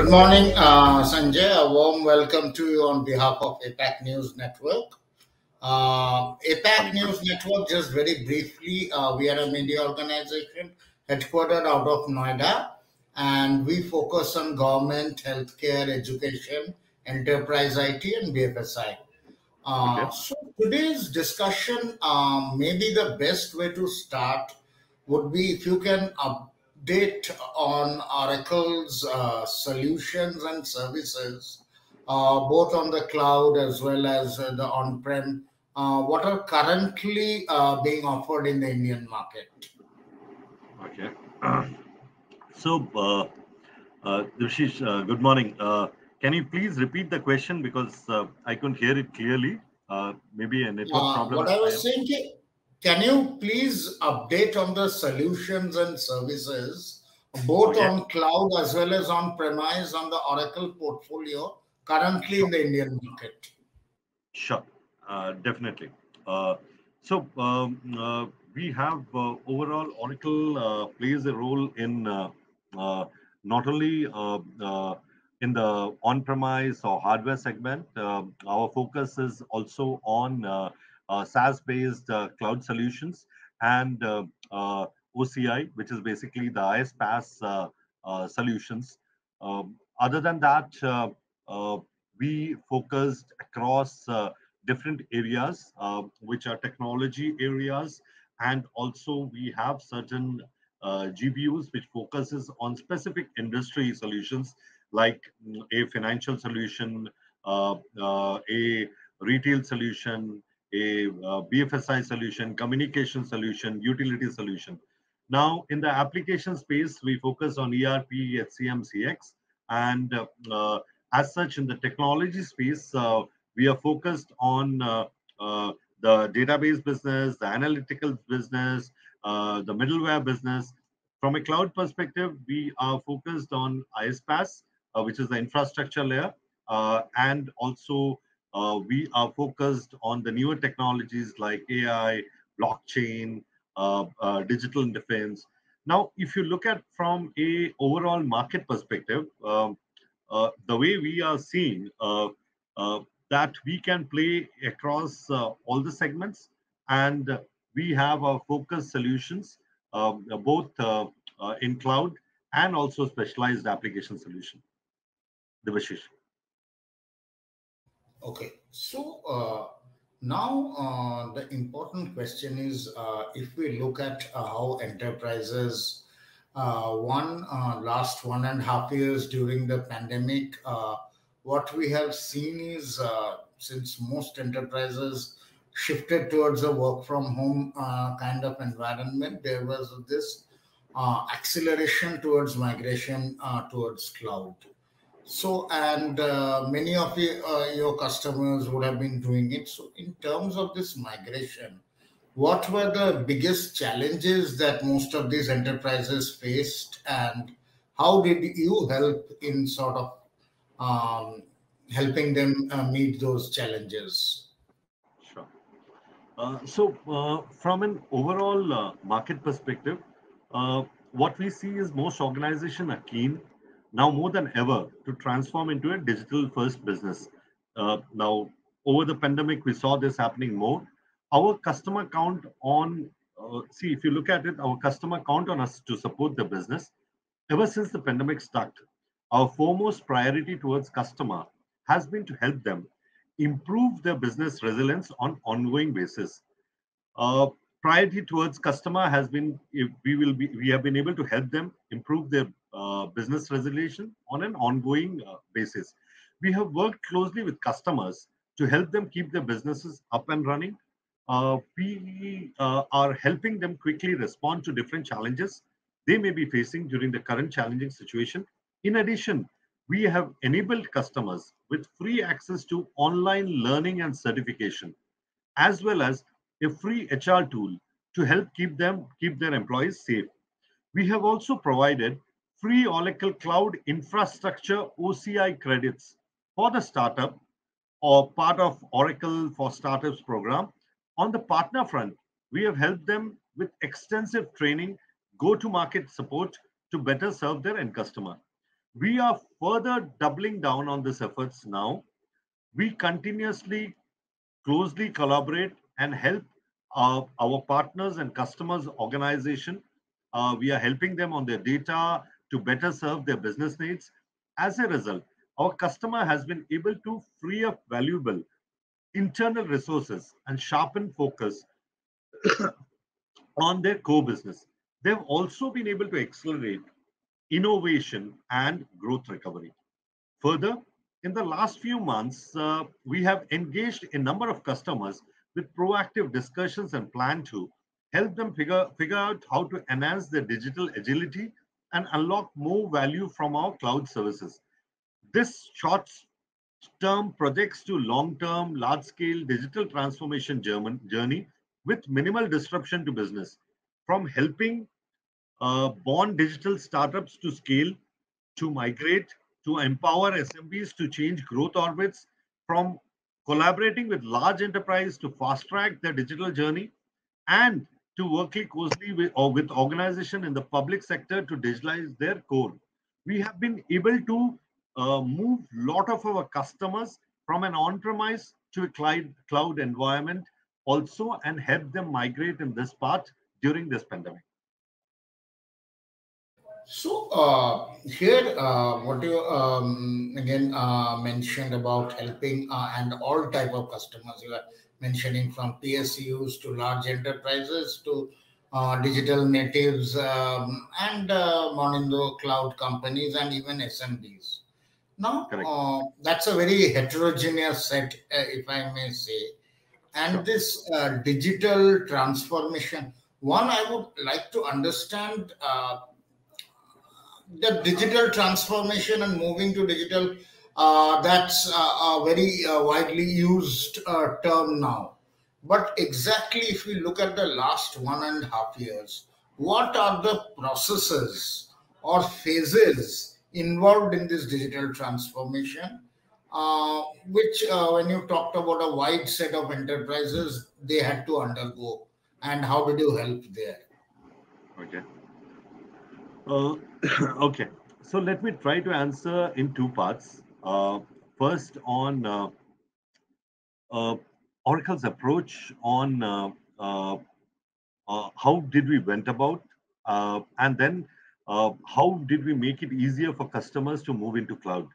Good morning, Sanjay. A warm welcome to you on behalf of APAC News Network. APAC News Network, just very briefly, we are a media organization headquartered out of Noida, and we focus on government, healthcare, education, enterprise IT, and BFSI. Okay. So today's discussion, maybe the best way to start would be if you can update on Oracle's solutions and services, both on the cloud as well as the on-prem. What are currently being offered in the Indian market? Okay. Drishish, good morning. Can you please repeat the question because I couldn't hear it clearly? Maybe a network What problem. I was saying, can you please update on the solutions and services, both Okay. on cloud as well as on premise on the Oracle portfolio currently in Sure. the Indian market? Sure. Definitely. Uh, we have overall Oracle plays a role in uh, not only in the on-premise or hardware segment. Our focus is also on SaaS-based cloud solutions and OCI, which is basically the ISPaaS solutions. Other than that, we focused across different areas, which are technology areas, and also we have certain GBUs which focuses on specific industry solutions like a financial solution, a retail solution, a BFSI solution, communication solution, utility solution. Now, in the application space, we focus on ERP, HCM, CX, and as such, in the technology space, we are focused on the database business, the analytical business, the middleware business. From a cloud perspective, we are focused on ISPaaS, which is the infrastructure layer, and also we are focused on the newer technologies like AI, blockchain, digital defense. Now, if you look at from a overall market perspective, the way we are seeing uh, that we can play across all the segments, and we have our focus solutions, both in cloud and also specialized application solution. Devashish. Okay, so now the important question is if we look at how enterprises last 1.5 years during the pandemic, what we have seen is since most enterprises shifted towards a work from home kind of environment, there was this acceleration towards migration towards cloud. So, and many of your customers would have been doing it. So, in terms of this migration, what were the biggest challenges that most of these enterprises faced, and how did you help in sort of um, helping them meet those challenges? Sure. From an overall market perspective, uh, what we see is most organizations are keen now more than ever to transform into a digital first business. Now, over the pandemic, we saw this happening more. Our customer count on, see, if you look at it, our customer count on us to support the business ever since the pandemic started. Our foremost priority towards customer has been to help them improve their business resilience on ongoing basis. uh, Priority towards customer has been if we have been able to help them improve their business resolution on an ongoing basis. We have worked closely with customers to help them keep their businesses up and running. We are helping them quickly respond to different challenges they may be facing during the current challenging situation. In addition, we have enabled customers with free access to online learning and certification, as well as a free HR tool to help keep their employees safe. We have also provided free Oracle Cloud Infrastructure OCI credits for the startup or part of Oracle for Startups program. On the partner front, we have helped them with extensive training, go to market support to better serve their end customer. We are further doubling down on these efforts now. We continuously closely collaborate and help our partners and customers organization. We are helping them on their data to better serve their business needs. As a result, our customer has been able to free up valuable internal resources and sharpen focus on their core business. They've also been able to accelerate innovation and growth recovery. Further, in the last few months, we have engaged a number of customers with proactive discussions and plan to help them figure out how to enhance their digital agility and unlock more value from our cloud services. This short term projects to long term, large scale digital transformation journey with minimal disruption to business, from helping born digital startups to scale, to migrate, to empower SMBs to change growth orbits, from collaborating with large enterprise to fast track their digital journey, and to working closely with organization in the public sector to digitalize their core. We have been able to move lot of our customers from an on-premise to a cloud environment also, and help them migrate in this part during this pandemic. So here, what you again mentioned about helping and all type of customers, you are mentioning from PSUs to large enterprises to digital natives and Monindo cloud companies and even SMBs. Now, Correct. that's a very heterogeneous set, if I may say. And Sure. this digital transformation, one, I would like to understand the digital transformation and moving to digital, that's a very widely used term now. But exactly if we look at the last 1.5 years, what are the processes or phases involved in this digital transformation, which when you talked about a wide set of enterprises they had to undergo, and how did you help there? Okay. Uh, okay. So let me try to answer in two parts. First, on uh, Oracle's approach on how did we went about, and then how did we make it easier for customers to move into cloud.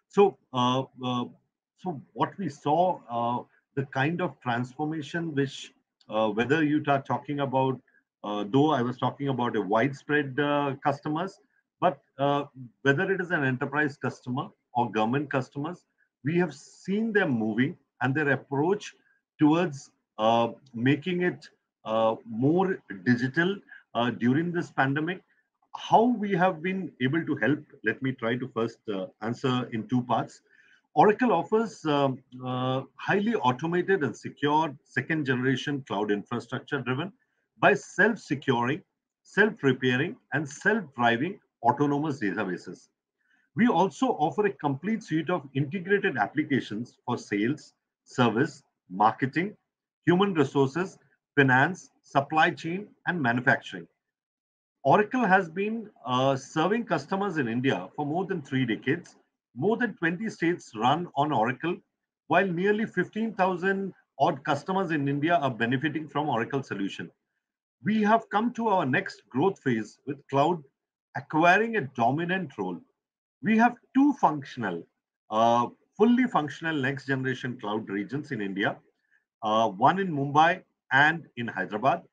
So, so what we saw, the kind of transformation which, whether you are talking about, though I was talking about a widespread customers, but whether it is an enterprise customer or government customers, we have seen them moving and their approach towards making it more digital during this pandemic. How we have been able to help, let me try to first answer in two parts. Oracle offers highly automated and secure second generation cloud infrastructure driven by self securing, self repairing, and self driving autonomous databases. We also offer a complete suite of integrated applications for sales, service, marketing, human resources, finance, supply chain, and manufacturing. Oracle has been serving customers in India for more than 3 decades. More than 20 states run on Oracle, while nearly 15,000 odd customers in India are benefiting from Oracle solution. We have come to our next growth phase with cloud acquiring a dominant role. We have two uh, fully functional next generation cloud regions in India, one in Mumbai and in Hyderabad.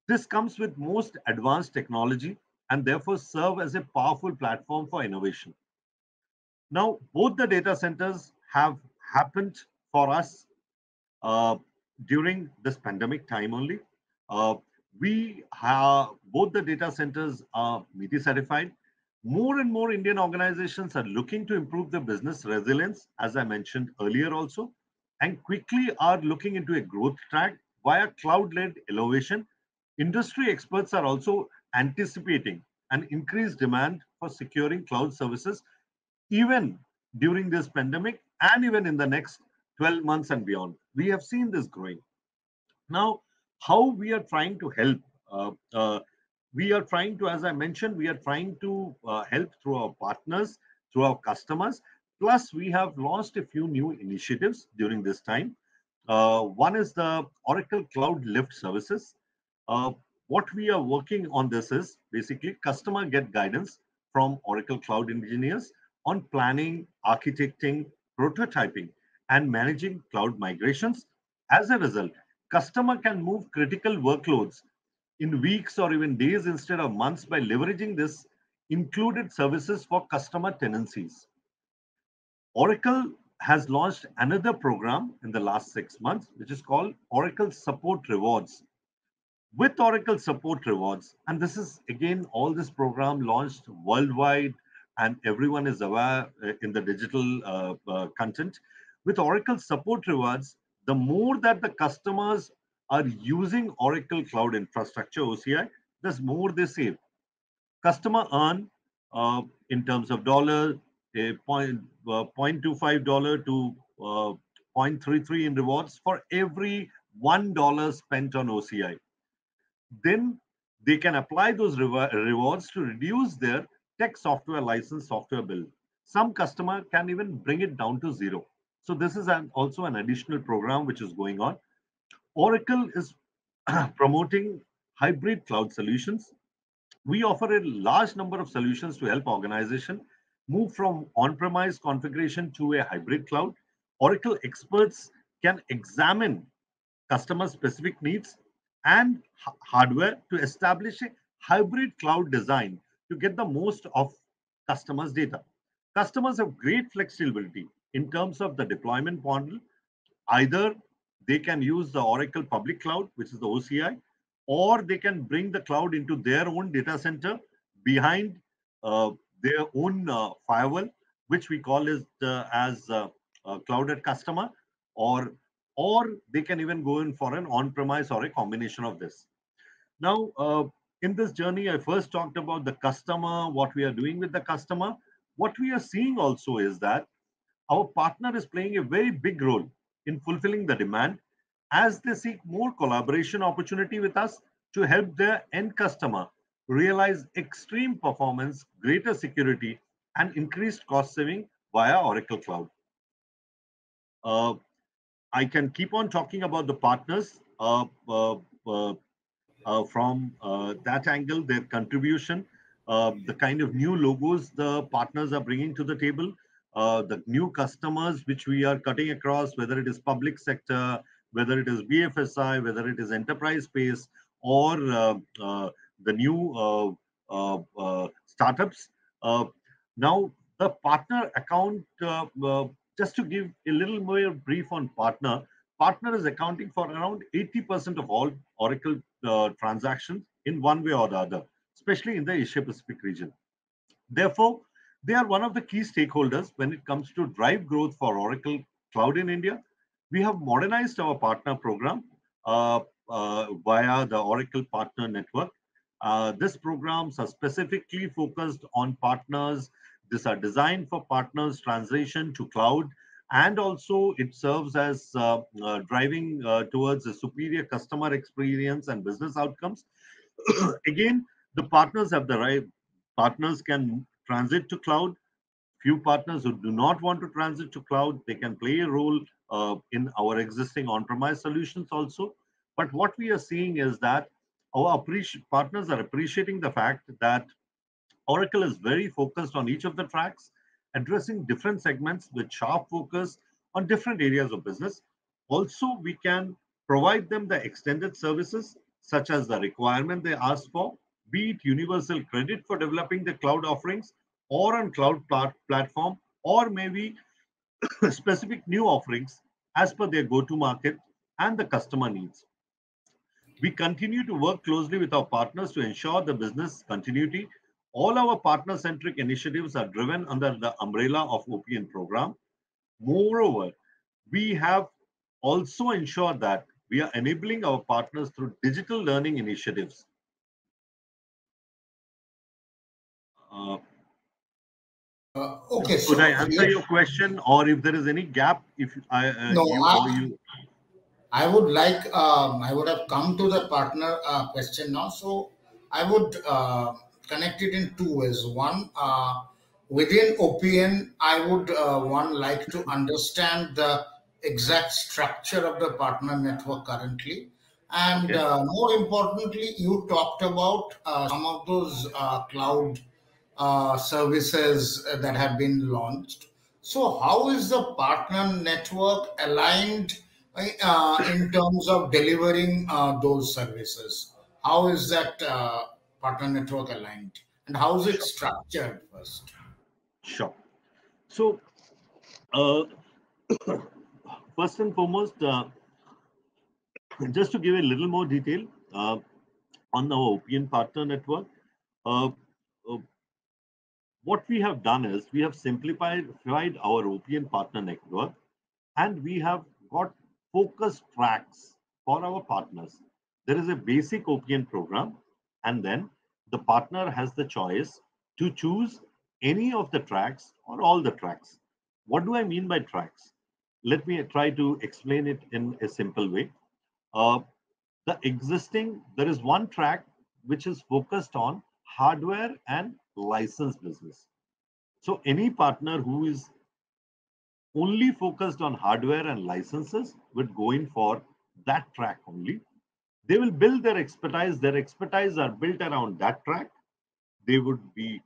This comes with most advanced technology and therefore serve as a powerful platform for innovation. Now, both the data centers have happened for us uh, during this pandemic time only. Uh, we have both the data centers are MITI certified. More and more Indian organizations are looking to improve their business resilience, as I mentioned earlier also, and quickly are looking into a growth track via cloud-led innovation. Industry experts are also anticipating an increased demand for securing cloud services even during this pandemic and even in the next 12 months and beyond. We have seen this growing. Now, how we are trying to help? Uh, uh, we are trying to, as I mentioned, we are trying to help through our partners, through our customers. Plus, we have launched a few new initiatives during this time. One is the Oracle Cloud Lift Services. Uh, what we are working on this is basically customer get guidance from Oracle Cloud engineers on planning, architecting, prototyping, and managing cloud migrations. As a result, customer can move critical workloads in weeks or even days instead of months by leveraging this included services for customer tenancies. Oracle has launched another program in the last 6 months, which is called Oracle Support Rewards. With Oracle Support Rewards, and this is again, all this program launched worldwide, and everyone is aware in the digital content. With Oracle Support Rewards, the more that the customers are using Oracle Cloud Infrastructure, OCI, the more they save. Customer earn in terms of dollar, a $0.25 to 0.33 in rewards for every $1 spent on OCI. Then they can apply those rewards to reduce their tech software license software bill. Some customer can even bring it down to zero. So this is also an additional program which is going on. Oracle is promoting hybrid cloud solutions. We offer a large number of solutions to help organization move from on-premise configuration to a hybrid cloud. Oracle experts can examine customer specific needs and hardware to establish a hybrid cloud design to get the most of customers' data. Customers have great flexibility in terms of the deployment model. Either they can use the Oracle public cloud, which is the OCI, or they can bring the cloud into their own data center behind uh, their own firewall, which we call as clouded customer, or they can even go in for an on-premise or a combination of this. Now, in this journey, I first talked about the customer, what we are doing with the customer. What we are seeing also is that our partner is playing a very big role in fulfilling the demand as they seek more collaboration opportunity with us to help their end customer realize extreme performance, greater security, and increased cost saving via Oracle Cloud. Uh, I can keep on talking about the partners from that angle, their contribution, the kind of new logos the partners are bringing to the table, the new customers which we are cutting across, whether it is public sector, whether it is BFSI, whether it is enterprise space, or the new startups. Now, the partner account, just to give a little more brief on partner is accounting for around 80% of all Oracle transactions in one way or the other, especially in the Asia Pacific region. Therefore, they are one of the key stakeholders when it comes to drive growth for Oracle Cloud in India. We have modernized our partner program via the Oracle Partner Network. These programs are specifically focused on partners. These are designed for partners' transition to cloud, and also it serves as driving towards a superior customer experience and business outcomes. Again, the partners have the right. Partners can transit to cloud. Few partners who do not want to transit to cloud, they can play a role in our existing on-premise solutions also. But what we are seeing is that our partners are appreciating the fact that Oracle is very focused on each of the tracks, addressing different segments with sharp focus on different areas of business. Also, we can provide them the extended services, such as the requirement they ask for, be it universal credit for developing the cloud offerings or on cloud platform, or maybe specific new offerings as per their go-to market and the customer needs. We continue to work closely with our partners to ensure the business continuity. All our partner-centric initiatives are driven under the umbrella of OPN program. Moreover, we have also ensured that we are enabling our partners through digital learning initiatives. Okay, Could I answer your question, or if there is any gap, if no, you I would like, I would have come to the partner question now. So I would connect it in two ways. One, within OPN, I would one like to understand the exact structure of the partner network currently, and Okay. more importantly, you talked about some of those cloud services that have been launched. So, how is the partner network aligned in terms of delivering those services? How is that partner network aligned, and how is it Sure. structured first? Sure. So, uh, first and foremost, just to give a little more detail on our OPN partner network, uh, uh, what we have done is we have simplified our OPN partner network, and we have got focused tracks for our partners. There is a basic OPN program, and then the partner has the choice to choose any of the tracks or all the tracks. What do I mean by tracks? Let me try to explain it in a simple way. Uh, there is one track which is focused on hardware and license business. So any partner who is only focused on hardware and licenses would go in for that track only. They will build their expertise are built around that track. They would be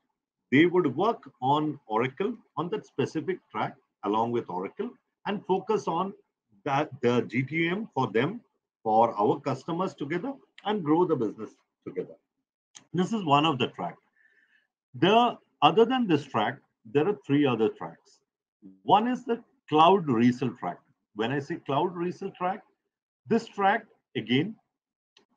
they would work on Oracle on that specific track along with Oracle and focus on that the GTM for them, for our customers together, and grow the business together. This is one of the track. The other than this track, there are three other tracks. One is the cloud resale track. When I say cloud resale track, this track again,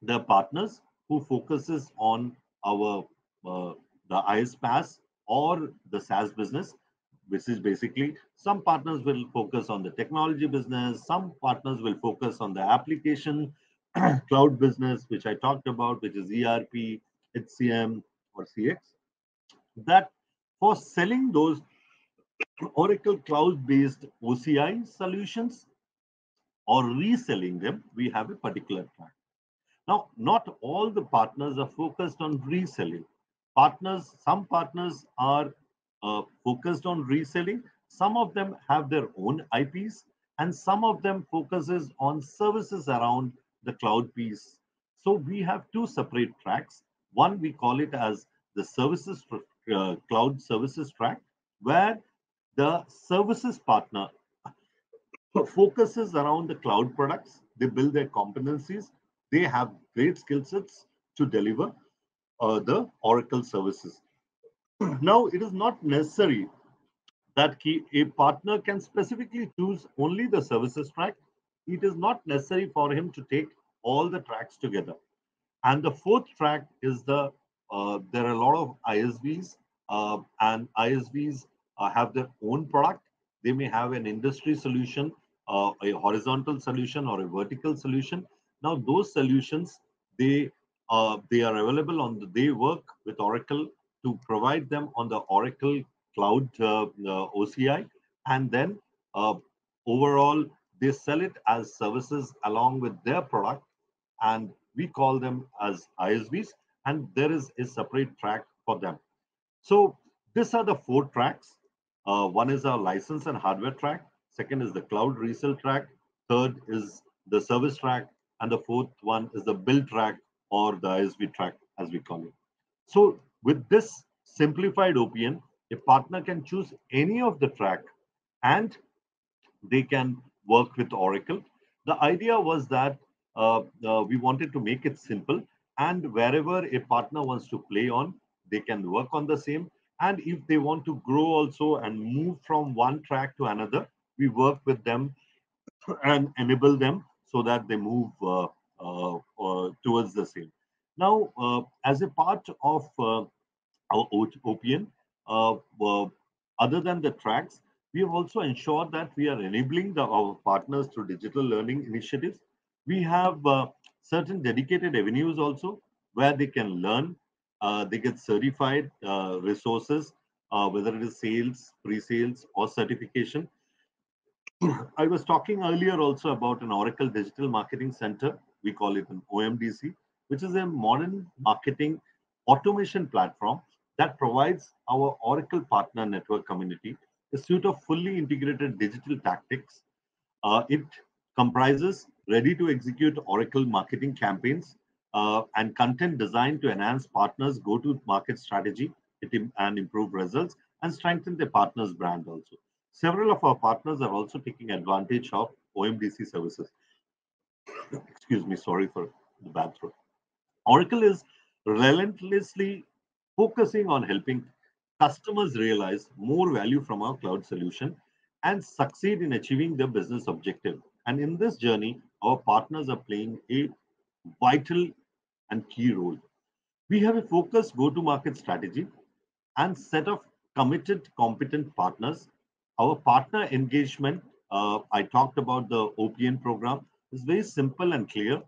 the partners who focuses on our the ISPaaS or the SaaS business, which is basically some partners will focus on the technology business, some partners will focus on the application cloud business, which I talked about, which is ERP, HCM, or CX. That for selling those Oracle cloud based OCI solutions or reselling them, we have a particular track. Now, not all the partners are focused on reselling. Some partners are focused on reselling. Some of them have their own IPs, and some of them focuses on services around the cloud piece. So we have two separate tracks. One we call it as the cloud services track, where the services partner focuses around the cloud products. They build their competencies. They have great skill sets to deliver the Oracle services. Now, it is not necessary that a partner can specifically choose only the services track. It is not necessary for him to take all the tracks together. And the fourth track is there are a lot of ISVs, and ISVs have their own product. They may have an industry solution, a horizontal solution, or a vertical solution. Now, those solutions they are available they work with Oracle to provide them on the Oracle Cloud OCI, and then uh, overall they sell it as services along with their product, and we call them as ISVs, and there is a separate track for them. So these are the four tracks. One is our license and hardware track. Second is the cloud resale track. Third is the service track, and the fourth one is the build track or the ISV track, as we call it. So with this simplified OPN, a partner can choose any of the track, and they can work with Oracle. The idea was that we wanted to make it simple, and wherever a partner wants to play on, they can work on the same. And if they want to grow also and move from one track to another, we work with them and enable them so that they move towards the same. Now, as a part of our OPN, other than the tracks, we have also ensured that we are enabling our partners through digital learning initiatives. We have certain dedicated avenues also where they can learn, they get certified resources, whether it is sales, pre-sales, or certification. I was talking earlier also about an Oracle Digital Marketing Center. We call it an OMDC, which is a modern marketing automation platform that provides our Oracle partner network community a suite of fully integrated digital tactics. It comprises ready to execute Oracle marketing campaigns and content designed to enhance partners' go to market strategy and improve results and strengthen their partners' brand also. Several of our partners are also taking advantage of OMDC services. Excuse me, sorry for the bad throat. Oracle is relentlessly focusing on helping customers realize more value from our cloud solution and succeed in achieving their business objective. And in this journey, our partners are playing a vital and key role. We have a focused go to market strategy and set of committed, competent partners. Our partner engagement, I talked about the OPN program, is very simple and clear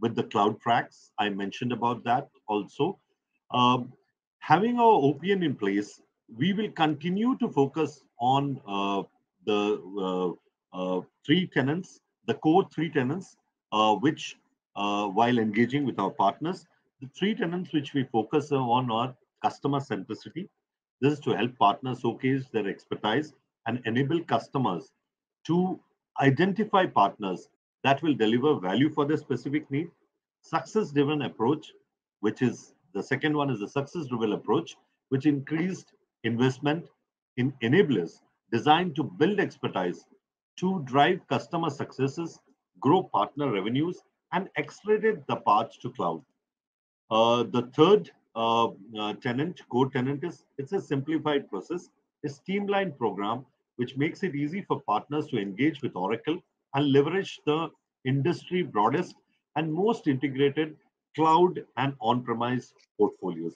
with the cloud tracks. I mentioned about that also. Um, Having our OPN in place, we will continue to focus on the three tenants, the core three tenants, which while engaging with our partners, the three tenants which we focus on are customer centricity. This is to help partners showcase their expertise and enable customers to identify partners that will deliver value for their specific need. Success driven approach, which is the second one, is the success driven approach, which increased investment in enablers designed to build expertise to drive customer successes, grow partner revenues, and accelerate the path to cloud. The third core tenant is it's a simplified process, a streamlined program which makes it easy for partners to engage with Oracle and leverage the industry broadest and most integrated cloud and on-premise portfolios.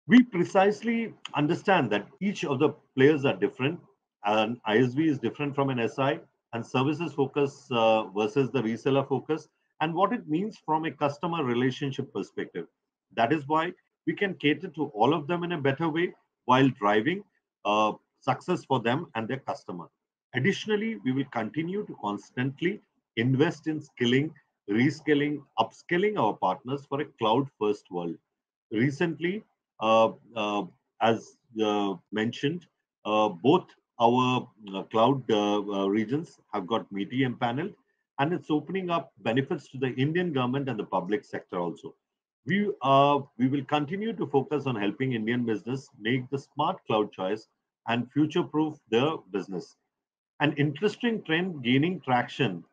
We precisely understand that each of the players are different. An ISV is different from an SI, and services focus versus the reseller focus, and what it means from a customer relationship perspective. That is why we can cater to all of them in a better way while driving success for them and their customer. Additionally, we will continue to constantly invest in skilling, reskilling, upskilling our partners for a cloud first world. Recently, as mentioned, both our cloud regions have got MeTi empaneled, and it's opening up benefits to the Indian government and the public sector also. We will continue to focus on helping Indian business make the smart cloud choice and future proof their business. An interesting trend gaining traction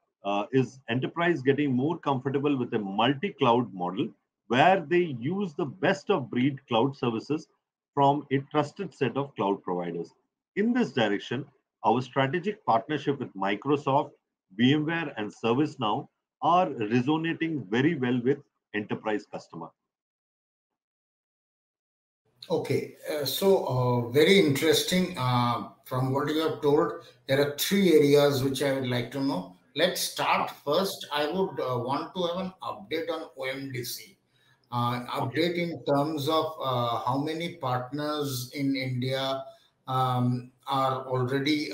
is enterprise getting more comfortable with a multi-cloud model where they use the best of breed cloud services from a trusted set of cloud providers. In this direction, our strategic partnership with Microsoft, VMware, and ServiceNow are resonating very well with enterprise customer. Okay, very interesting. From what you have told, there are three areas which I would like to know. Let's start first. I would want to have an update on OMDC. Okay. Update in terms of how many partners in India are already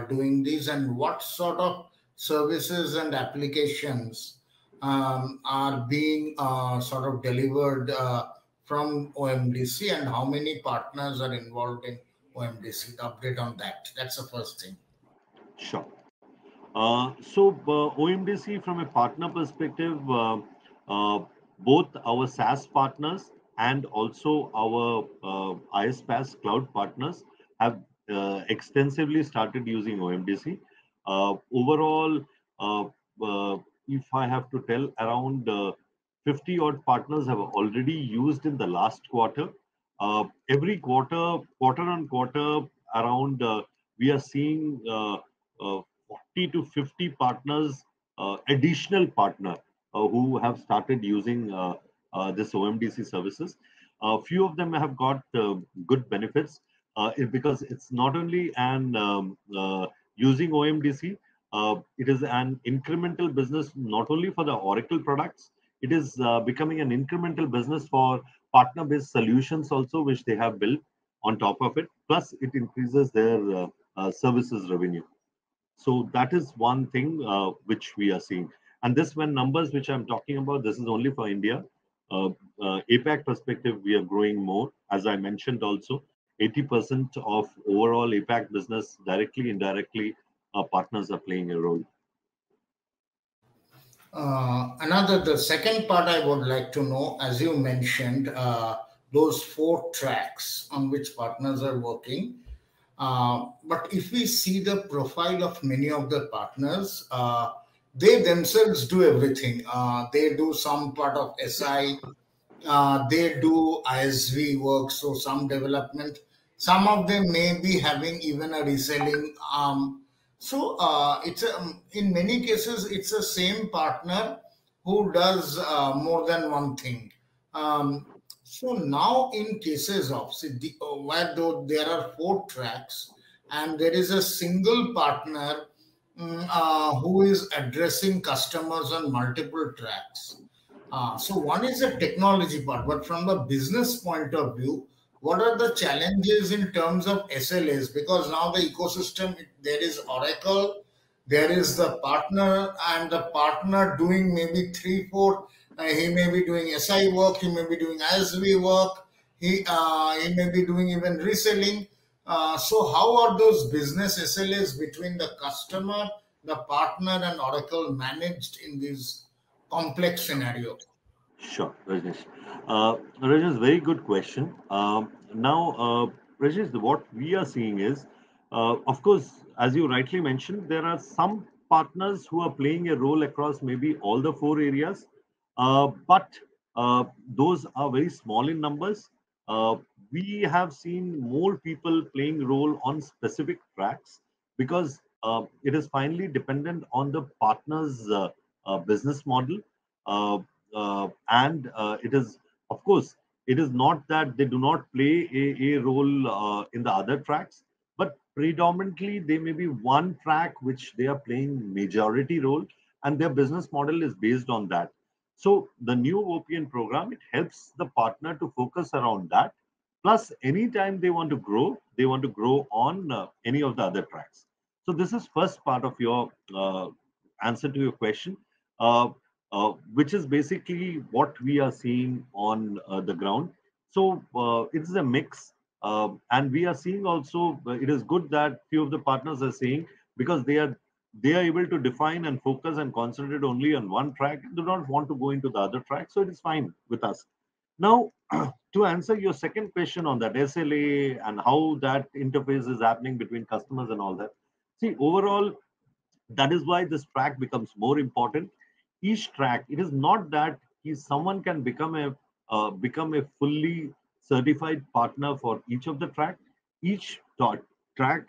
doing this, and what sort of services and applications are being sort of delivered from OMDC, and how many partners are involved in OMDC. The update on that. That's the first thing. Sure. OMDC, from a partner perspective, uh, both our SaaS partners and also our ISPaaS cloud partners have extensively started using OMDC. Overall, uh, if I have to tell, around 50 odd partners have already used in the last quarter. Every quarter, quarter on quarter, around we are seeing 40 to 50 partners, additional partner who have started using this OMDC services. A few of them have got good benefits because it's not only an using OMDC, it is an incremental business not only for the Oracle products, it is becoming an incremental business for partner-based solutions also, which they have built on top of it. Plus, it increases their services revenue. So that is one thing which we are seeing. And this, when numbers which I'm talking about, this is only for India. APAC perspective, we are growing more. As I mentioned also, 80% of overall APAC business, directly, indirectly, our partners are playing a role. The second part I would like to know, as you mentioned, those 4 tracks on which partners are working. But if we see the profile of many of the partners, they themselves do everything. They do some part of SI, they do ISV work, so some development. Some of them may be having even a reselling arm. It's in many cases it's a same partner who does more than one thing. So now in cases of where though there are 4 tracks and there is a single partner who is addressing customers on multiple tracks. So one is the technology part, but from the business point of view, what are the challenges in terms of SLAs? Because now the ecosystem, there is Oracle, there is the partner, and the partner doing maybe 3, 4. He may be doing SI work, he may be doing ISV work, he may be doing even reselling. So how are those business SLAs between the customer, the partner, and Oracle managed in this complex scenario? Sure, Rajneesh. Rajneesh, very good question. Rajneesh, what we are seeing is, of course, as you rightly mentioned, there are some partners who are playing a role across maybe all the 4 areas, but those are very small in numbers. Uh, we have seen more people playing role on specific tracks because it is finally dependent on the partner's business model. Uh, and it is, of course, it is not that they do not play a role in the other tracks, but predominantly they may be one track which they are playing majority role, and their business model is based on that. So the new OPN program, it helps the partner to focus around that. Plus, anytime they want to grow on any of the other tracks. So this is first part of your answer to your question. Which is basically what we are seeing on the ground. So it's a mix. And we are seeing also, it is good that few of the partners are saying, because they are able to define and focus and concentrate only on one track, do not want to go into the other track. So it is fine with us. Now, to answer your second question on that SLA and how that interface is happening between customers and all that. See, overall, that is why this track becomes more important. Each track, it is not that someone can become a fully certified partner for each of the track. Each track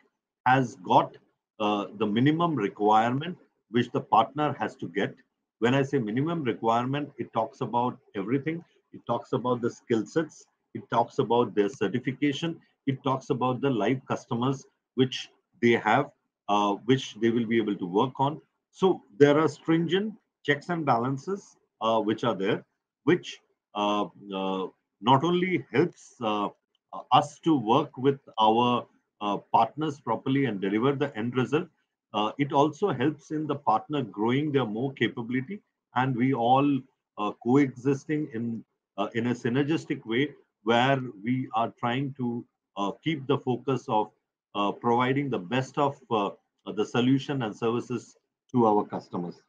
has got the minimum requirement which the partner has to get. When I say minimum requirement, it talks about everything. It talks about the skill sets, it talks about their certification, it talks about the live customers which they have, which they will be able to work on. So there are stringent checks and balances which are there, which not only helps us to work with our partners properly and deliver the end result, it also helps in the partner growing their more capability, and we all coexisting in a synergistic way where we are trying to keep the focus of providing the best of the solution and services to our customers.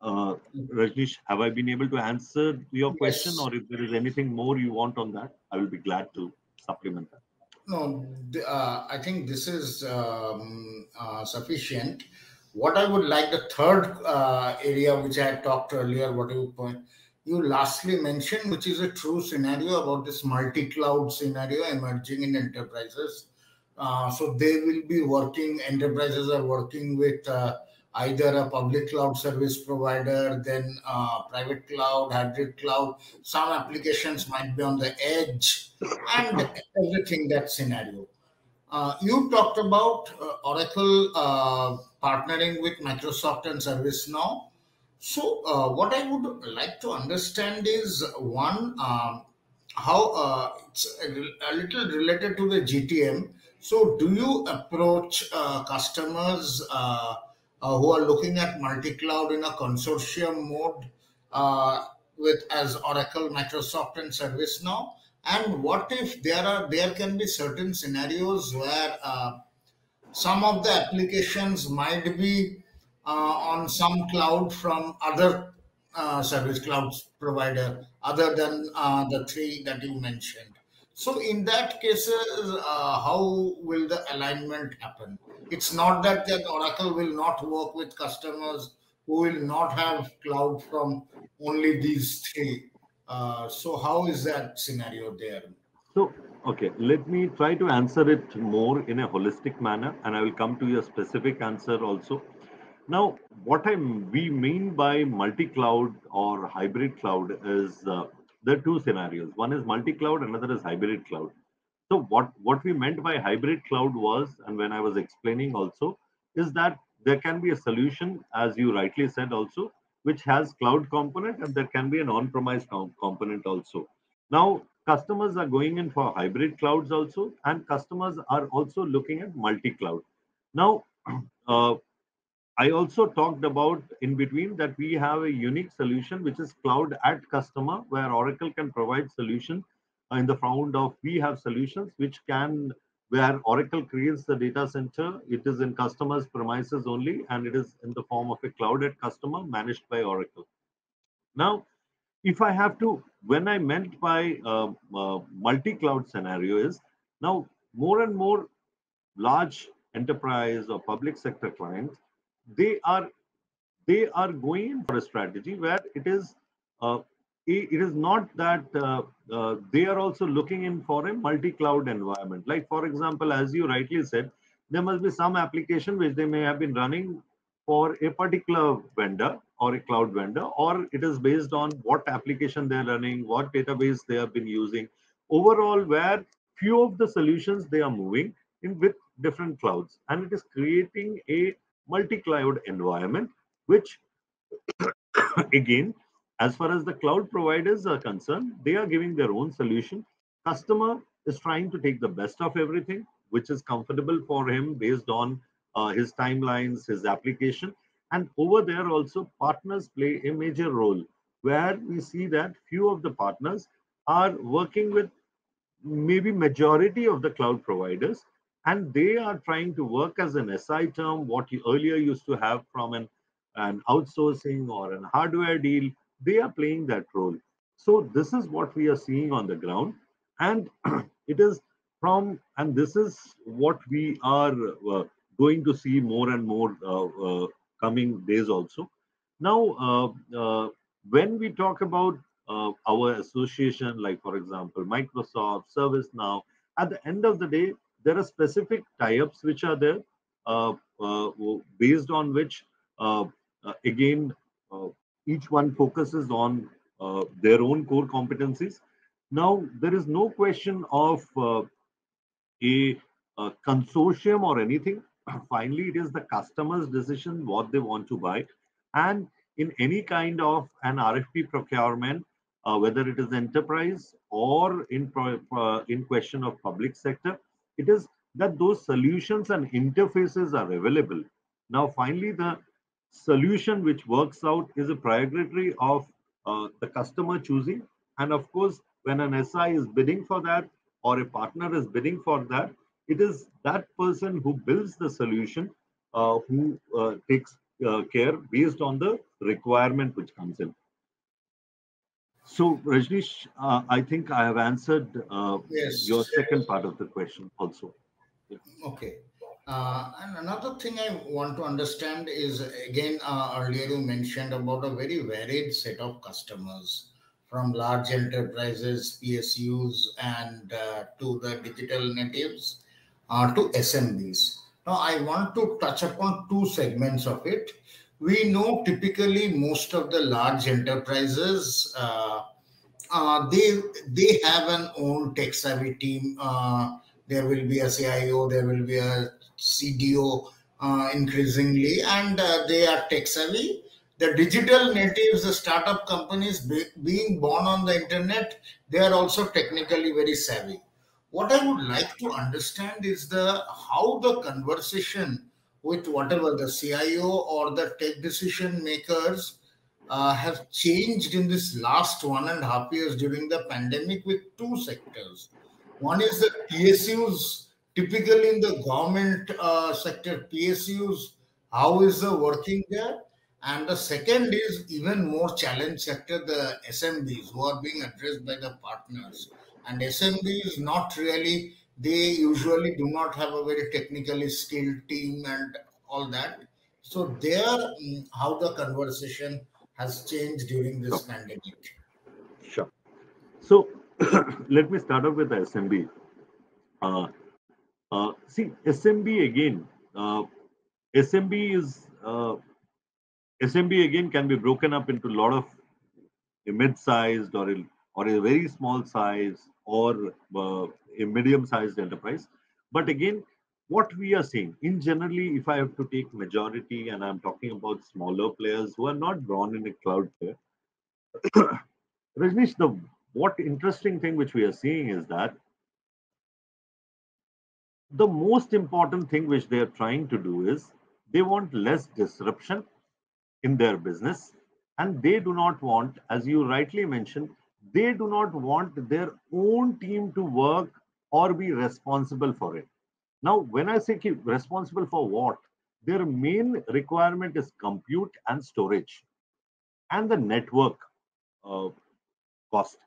Rajneesh, have I been able to answer your question, Yes. or if there is anything more you want on that, I will be glad to supplement that. No, I think this is sufficient. What I would like, the third area which I had talked earlier, what you lastly mentioned, which is a true scenario about this multi-cloud scenario emerging in enterprises. So they will be working, enterprises are working with either a public cloud service provider, then private cloud, hybrid cloud. Some applications might be on the edge, and everything that scenario. You talked about Oracle partnering with Microsoft and ServiceNow. So, what I would like to understand is one, how it's a little related to the GTM. So, do you approach customers who are looking at multi cloud in a consortium mode? with as Oracle, Microsoft, and ServiceNow? And what if there can be certain scenarios where some of the applications might be on some cloud from other service clouds provider other than the three that you mentioned. So in that cases, how will the alignment happen? It's not that Oracle will not work with customers who will not have cloud from only these three. So how is that scenario there? So, okay, let me try to answer it more in a holistic manner, and I will come to your specific answer also. Now, we mean by multi-cloud or hybrid cloud is there are two scenarios. One is multi-cloud, another is hybrid cloud. So, what we meant by hybrid cloud was, and when I was explaining also, is that there can be a solution, as you rightly said also, which has cloud component, and there can be an on-premise component also. Now, customers are going in for hybrid clouds also, and customers are also looking at multi-cloud. Now, uh, I also talked about in between that we have a unique solution which is cloud at customer, where Oracle can provide solution in the form of we have solutions which can where Oracle creates the data center. It is in customers' premises only, and it is in the form of a cloud at customer managed by Oracle. Now, if I have to, when I meant by multi-cloud scenario is now more and more large enterprise or public sector clients, they are they are going in for a strategy where uh, it is not that they are also looking in for a multi-cloud environment. Like for example, as you rightly said, there must be some application which they may have been running for a particular vendor or a cloud vendor, or it is based on what application they're running, what database they have been using. Overall, where few of the solutions they are moving in with different clouds, and it is creating a multi-cloud environment, which again, as far as the cloud providers are concerned, they are giving their own solution. Customer is trying to take the best of everything, which is comfortable for him based on his timelines, his application. And over there also, partners play a major role, where we see that few of the partners are working with maybe majority of the cloud providers, and they are trying to work as an SI term, what you earlier used to have from an outsourcing or an hardware deal. They are playing that role. So this is what we are seeing on the ground, and it is and this is what we are going to see more and more coming days also. Now, when we talk about our association, like for example, Microsoft, ServiceNow, at the end of the day, there are specific tie-ups which are there, uh, uh, based on which, uh, again, uh, each one focuses on their own core competencies. Now, there is no question of a consortium or anything. Finally, it is the customer's decision what they want to buy. And in any kind of an RFP procurement, whether it is enterprise or in question of public sector, it is that those solutions and interfaces are available. Now, finally, the solution which works out is a priority of the customer choosing. And of course, when an SI is bidding for that, or a partner is bidding for that, it is that person who builds the solution who takes care based on the requirement which comes in. So, Rajnish, I think I have answered your Yes. second part of the question also. Yeah. Okay. And another thing I want to understand is again, earlier you mentioned about a very varied set of customers from large enterprises, PSUs, and to the digital natives to SMBs. Now, I want to touch upon two segments of it. We know typically most of the large enterprises. They have an own tech savvy team. There will be a CIO, there will be a CDO increasingly, and they are tech savvy. The digital natives, the startup companies being born on the internet, they are also technically very savvy. What I would like to understand is the how the conversation with whatever the CIO or the tech decision makers have changed in this last 1.5 years during the pandemic with two sectors. One is the PSUs, typically in the government sector, PSUs, how is the working there? And the second is even more challenge sector, the SMBs who are being addressed by the partners. And SMBs not really, they usually do not have a very technically skilled team and all that. So there, how the conversation has changed during this Sure. pandemic. Sure. So let me start off with the SMB. Uh, See, SMB again. SMB is SMB again can be broken up into a lot of a mid-sized or a very small size or a medium-sized enterprise. But again, what we are seeing in generally, if I have to take majority, and I'm talking about smaller players who are not drawn in a cloud player, Rajnish, the what interesting thing which we are seeing is that the most important thing which they are trying to do is they want less disruption in their business, and they do not want, as you rightly mentioned, they do not want their own team to work or be responsible for it. Now when I say keep responsible for what, their main requirement is compute and storage and the network uh, cost.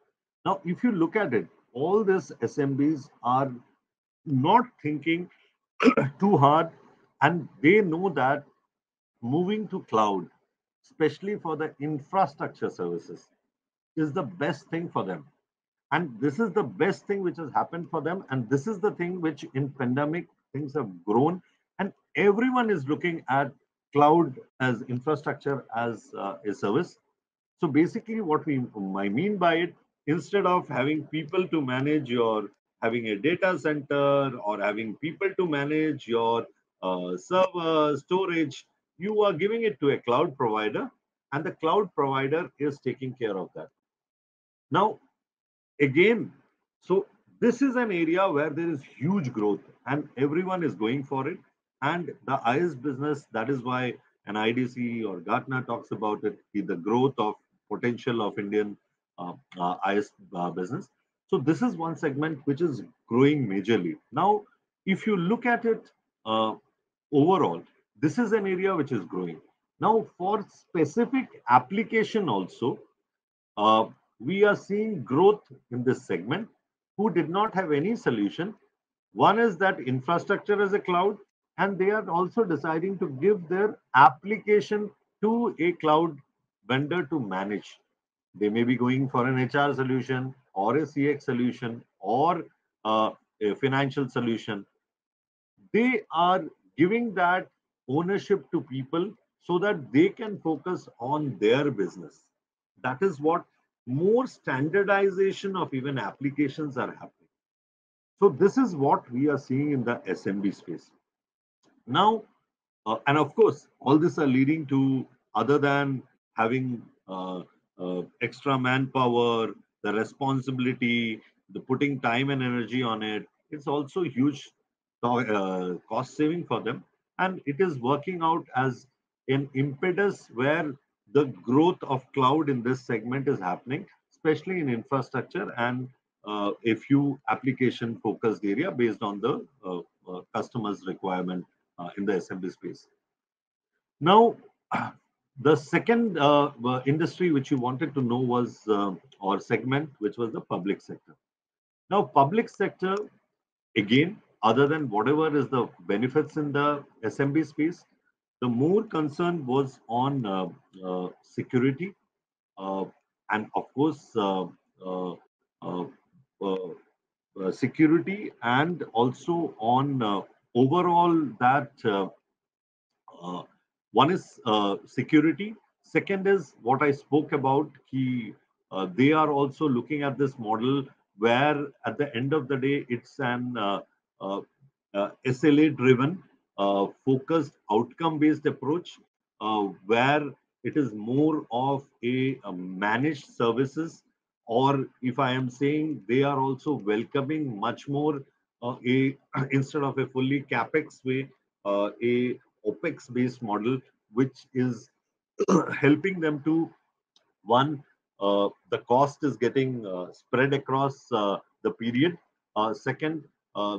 Now if you look at it, all these SMBs are not thinking too hard, and they know that moving to cloud, especially for the infrastructure services, is the best thing for them. And this is the best thing which has happened for them. And this is the thing which in pandemic things have grown. And everyone is looking at cloud as infrastructure as a service. So basically, what I mean by it, instead of having people to manage your having a data center or having people to manage your server storage, you are giving it to a cloud provider, and the cloud provider is taking care of that. Now, again, so this is an area where there is huge growth, and everyone is going for it. And the IS business, that is why an IDC or Gartner talks about it, the growth of potential of Indian IS business. So this is one segment which is growing majorly. Now if you look at it uh, overall, this is an area which is growing. Now for specific application also, uh, we are seeing growth in this segment who did not have any solution. One is that infrastructure as a cloud, and they are also deciding to give their application to a cloud vendor to manage. They may be going for an HR solution or a CX solution or a financial solution. They are giving that ownership to people so that they can focus on their business. That is what more standardization of even applications are happening. So this is what we are seeing in the SMB space now. And of course all this are leading to, other than having extra manpower, the responsibility, the putting time and energy on it, it's also huge cost saving for them. And it is working out as an impetus where the growth of cloud in this segment is happening, especially in infrastructure and a few application focused area based on the customer's requirement in the SMB space. Now, the second industry which you wanted to know was, or segment, which was the public sector. Now, public sector, again, other than whatever is the benefits in the SMB space, the more concern was on security, uh, and of course, uh, uh, security, and also on overall that uh, one is security. Second is what I spoke about. They are also looking at this model where, at the end of the day, it's an SLA driven, focused, outcome based approach, where it is more of a managed services. Or if I am saying, they are also welcoming much more a instead of a fully capex way, a OPEX based model, which is helping them to One, the cost is getting spread across the period. Second,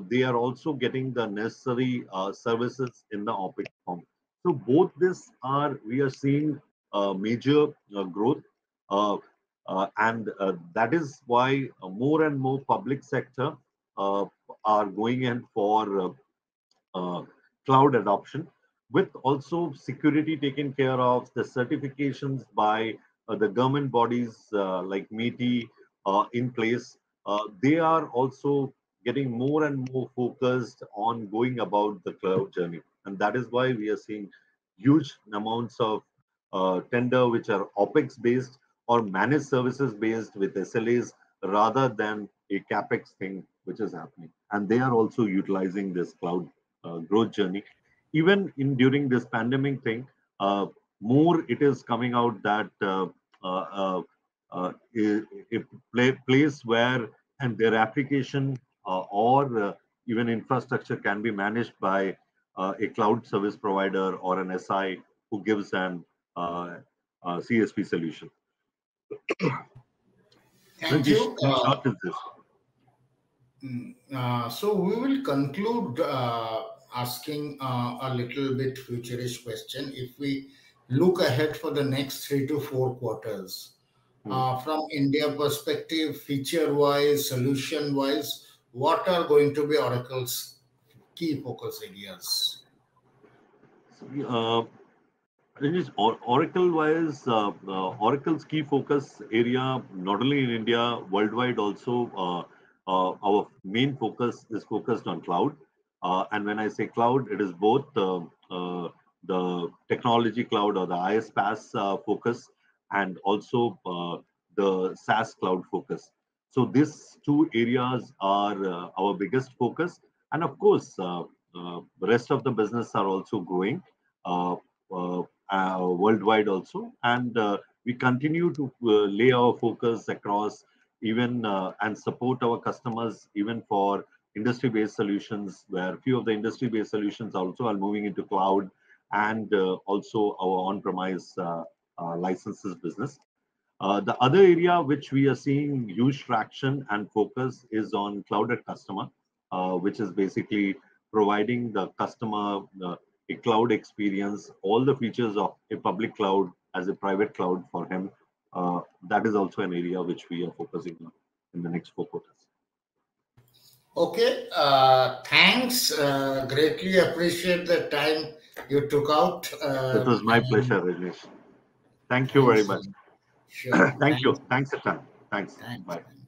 they are also getting the necessary services in the OPEX form. So both this are, we are seeing major growth, and that is why more and more public sector uh, are going in for cloud adoption, with also security taken care of, the certifications by the government bodies like MeitY in place. They are also getting more and more focused on going about the cloud journey. And that is why we are seeing huge amounts of tender which are OPEX based or managed services based with SLAs rather than a CapEx thing which is happening. And they are also utilizing this cloud growth journey. Even in during this pandemic thing, more it is coming out that a place where and their application or even infrastructure can be managed by a cloud service provider or an SI who gives an CSP solution. Thank Rajesh, you. in short, is this. So we will conclude asking a little bit futurish question. If we look ahead for the next 3 to 4 quarters, from India perspective, feature-wise, solution-wise, what are going to be Oracle's key focus areas? Oracle-wise, Oracle's key focus area, not only in India, worldwide also, our main focus is focused on cloud. And when I say cloud, it is both the technology cloud or the IaaS focus, and also the SaaS cloud focus. So these two areas are our biggest focus. And of course, the rest of the business are also growing. Worldwide also, and we continue to lay our focus across even and support our customers even for industry-based solutions, where few of the industry-based solutions also are moving into cloud, and also our on-premise licenses business. The other area which we are seeing huge traction and focus is on cloud at customer, which is basically providing the customer a cloud experience, all the features of a public cloud as a private cloud for him. That is also an area which we are focusing on in the next 4 quarters. Okay, thanks. Greatly appreciate the time you took out. It was my pleasure, Rajesh. Thank you very Thanks. much. Sure. Thank Thanks. you. Thanks a ton. Thanks. Thanks. Bye. Thanks.